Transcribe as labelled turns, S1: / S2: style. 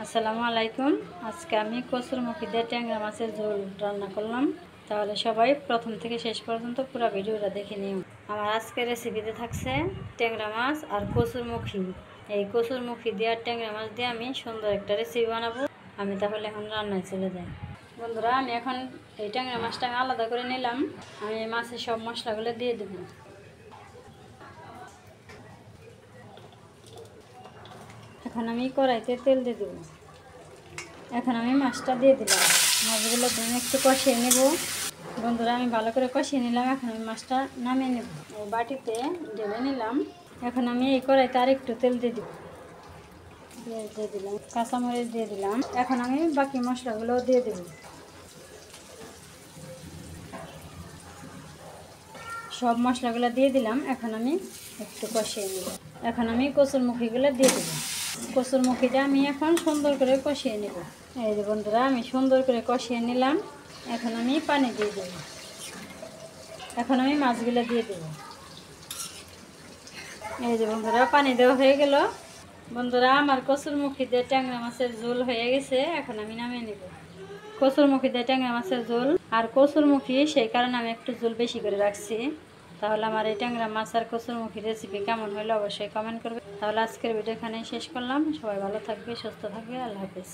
S1: আসসালামু আলাইকুম। আজকে আমি কচুর মুখি দিয়ে ট্যাংরা মাছের ঝোল রান্না করলাম। তাহলে সবাই প্রথম থেকে শেষ পর্যন্ত পুরো ভিডিওটা দেখে নিও। আমার আজকের রেসিপিতে থাকছে ট্যাংরা মাছ আর কচুর মুখি। এই কচুর মুখি দিয়ে আর ট্যাংরা মাছ দিয়ে আমি সুন্দর একটা রেসিপি বানাবো। আমি তাহলে এখন রান্নায় চলে যাই। বন্ধুরা, আমি এখন এই ট্যাংরা মাছটা আলাদা করে নিলাম। আমি এই মাছের সব মশলাগুলো দিয়ে দেবো। এখন আমি কড়াইতে তেল দিয়ে দেবো। এখন আমি মাছটা দিয়ে দিলাম। মাছগুলো দিয়ে একটু কষিয়ে নেব। বন্ধুরা, আমি ভালো করে কষিয়ে নিলাম। এখন আমি মাছটা নামিয়ে নেব। এই বাটিতে ঢেলে নিলাম। এখন আমি এই কড়াইতে আর একটু তেল দিয়ে দিব। দিয়ে দিলাম, কাঁচামরিচ দিয়ে দিলাম। এখন আমি বাকি মশলাগুলো দিয়ে দেব। সব মশলাগুলো দিয়ে দিলাম। এখন আমি একটু কষিয়ে নেব। এখন আমি কচুর মুখিগুলো দিয়ে দেবো। কচুর মুখিটা আমি এখন সুন্দর করে কষিয়ে নেব। এই যে বন্ধুরা, আমি সুন্দর করে কষিয়ে নিলাম। এখন আমি পানি দিয়ে দেব। এখন আমি মাছগুলো দিয়ে দেব। এই যে বন্ধুরা, পানি দেওয়া হয়ে গেল। বন্ধুরা, আমার কচুর মুখি দিয়ে ট্যাংরা মাছের ঝোল হয়ে গেছে। এখন আমি নামিয়ে নেব। কচুর মুখি দিয়ে ট্যাংরা মাছের ঝোল আর কচুর মুখি, সেই কারণে আমি একটু ঝোল বেশি করে রাখছি। তাহলে আমার এই ট্যাংরা মাছ আর কচুর মুখি রেসিপি কেমন হলো অবশ্যই কমেন্ট করবে। তাহলে আজকের ভিডিও এখানেই শেষ করলাম। সবাই ভালো থাকবে, সুস্থ থাকবে। আল্লাহ হাফেজ।